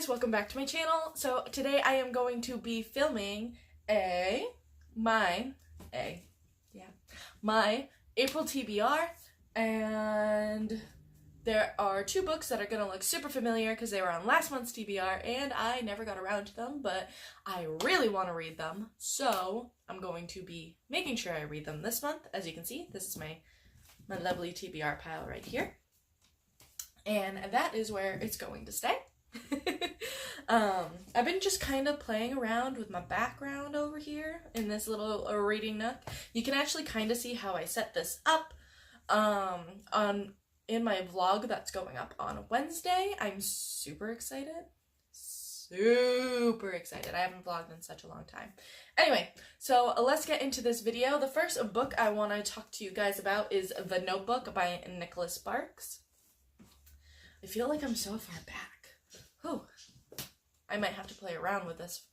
guys, welcome back to my channel. So today I am going to be filming my April TBR, and there are two books that are gonna look super familiar because they were on last month's TBR and I never got around to them, but I really want to read them, so I'm going to be making sure I read them this month. As you can see, this is my lovely TBR pile right here, and that is where it's going to stay. I've been just kind of playing around with my background over here in this little reading nook. You can actually kind of see how I set this up in my vlog that's going up on Wednesday. I'm super excited. I haven't vlogged in such a long time. Anyway, so let's get into this video. The first book I want to talk to you guys about is The Notebook by Nicholas Sparks. I feel like I'm so far back. Whew. I might have to play around with this.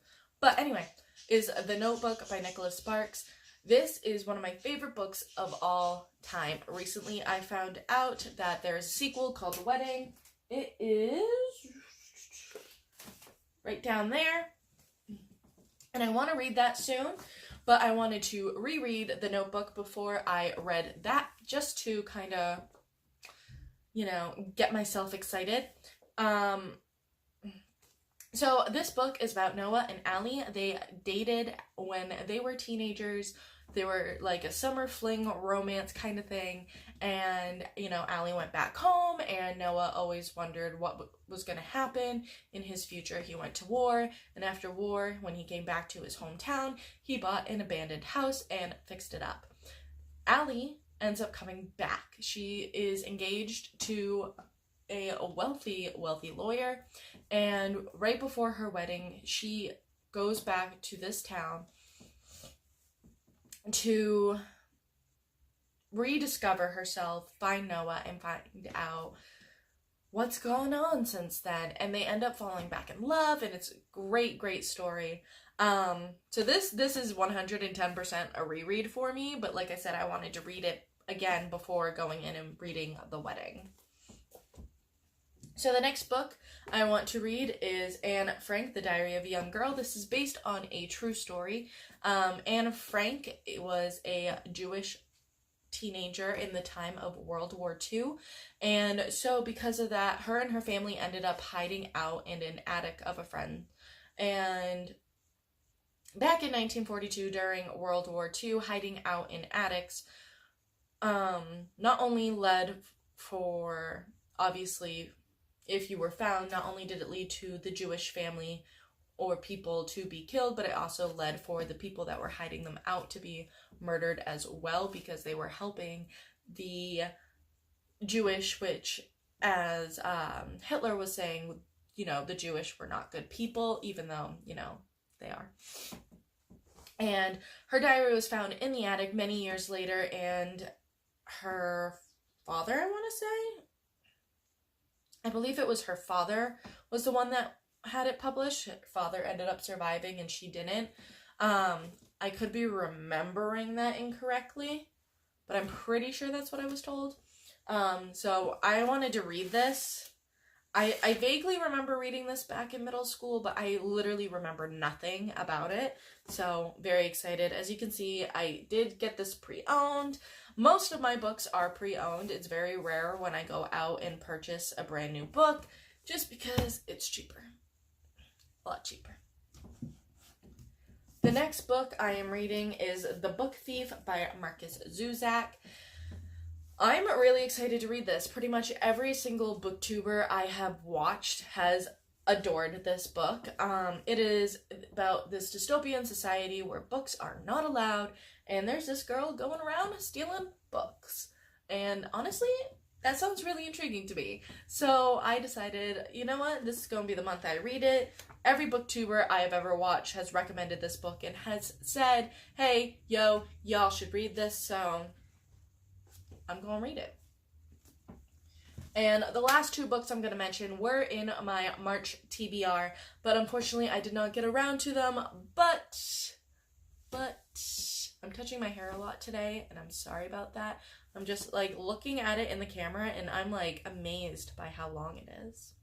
But anyway, is The Notebook by Nicholas Sparks. This is one of my favorite books of all time. Recently, I found out that there is a sequel called The Wedding. It is right down there. And I want to read that soon, but I wanted to reread The Notebook before I read that, just to kind of, you know, get myself excited. So this book is about Noah and Allie. They dated when they were teenagers. They were like a summer fling romance kind of thing. And, you know, Allie went back home and Noah always wondered what was going to happen in his future. He went to war, and after war, when he came back to his hometown, he bought an abandoned house and fixed it up. Allie ends up coming back. She is engaged to a wealthy lawyer, and right before her wedding, she goes back to this town to rediscover herself, find Noah, and find out what's gone on since then. And they end up falling back in love, and it's a great story. So this is 110% a reread for me, but like I said, I wanted to read it again before going in and reading The Wedding. So the next book I want to read is Anne Frank, The Diary of a Young Girl. This is based on a true story. Anne Frank was a Jewish teenager in the time of World War II. And so because of that, her and her family ended up hiding out in an attic of a friend. And back in 1942, during World War II, hiding out in attics not only led for, obviously, if you were found, not only did it lead to the Jewish family or people to be killed, but it also led for the people that were hiding them out to be murdered as well, because they were helping the Jewish, which, as Hitler was saying, you know, the Jewish were not good people, even though, you know, they are. And her diary was found in the attic many years later, and her father, I want to say, I believe it was her father was the one that had it published. Her father ended up surviving and she didn't. I could be remembering that incorrectly, but I'm pretty sure that's what I was told. So I wanted to read this. I vaguely remember reading this back in middle school, but I literally remember nothing about it. So very excited. As you can see, I did get this pre-owned. Most of my books are pre-owned. It's very rare when I go out and purchase a brand new book, just because it's cheaper. A lot cheaper. The next book I am reading is The Book Thief by Markus Zusac. I'm really excited to read this. Pretty much every single booktuber I have watched has adored this book. It is about this dystopian society where books are not allowed, and there's this girl going around stealing books. And honestly, that sounds really intriguing to me. So I decided, you know what, this is going to be the month I read it. Every booktuber I have ever watched has recommended this book and has said, hey, yo, y'all should read this, so I'm going to read it. And the last two books I'm going to mention were in my March TBR, but unfortunately I did not get around to them, but I'm touching my hair a lot today, and I'm sorry about that. I'm just, like, looking at it in the camera, and I'm, like, amazed by how long it is.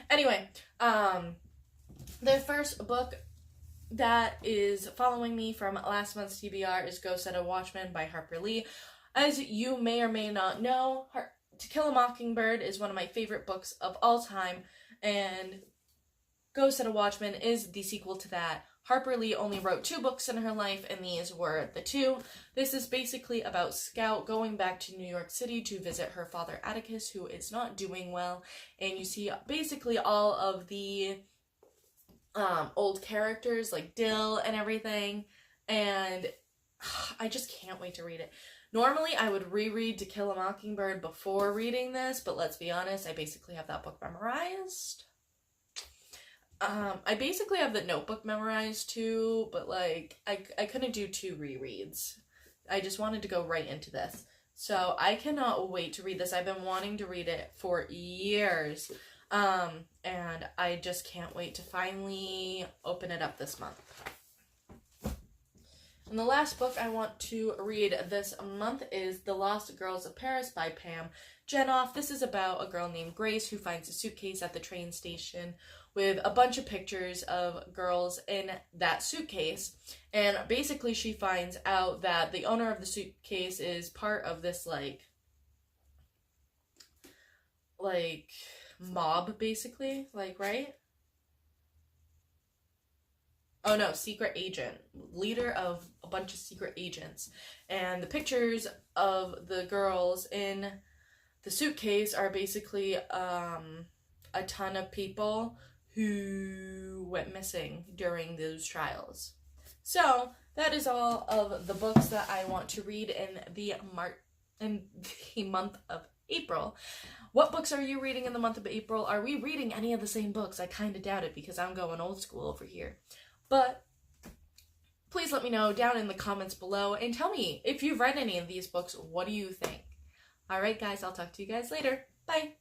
Anyway, the first book that is following me from last month's TBR is Go Set a Watchman by Harper Lee. As you may or may not know, To Kill a Mockingbird is one of my favorite books of all time, and Go Set a Watchman is the sequel to that. Harper Lee only wrote 2 books in her life, and these were the 2. This is basically about Scout going back to New York City to visit her father Atticus, who is not doing well, and you see basically all of the old characters like Dill and everything, and I just can't wait to read it. Normally I would reread To Kill a Mockingbird before reading this, but let's be honest, I basically have that book memorized. I basically have the Notebook memorized too, but like I couldn't do 2 rereads. I just wanted to go right into this. So I cannot wait to read this. I've been wanting to read it for years. And I just can't wait to finally open it up this month. And the last book I want to read this month is The Lost Girls of Paris by Pam Jenoff. This is about a girl named Grace who finds a suitcase at the train station with a bunch of pictures of girls in that suitcase. And basically she finds out that the owner of the suitcase is part of this like mob, basically, like, right? Oh no, secret agent, leader of a bunch of secret agents. And the pictures of the girls in the suitcase are basically a ton of people who went missing during those trials. So that is all of the books that I want to read in the month of April. What books are you reading in the month of April? Are we reading any of the same books? I kind of doubt it because I'm going old school over here. But please let me know down in the comments below and tell me if you've read any of these books. What do you think? All right, guys, I'll talk to you guys later. Bye.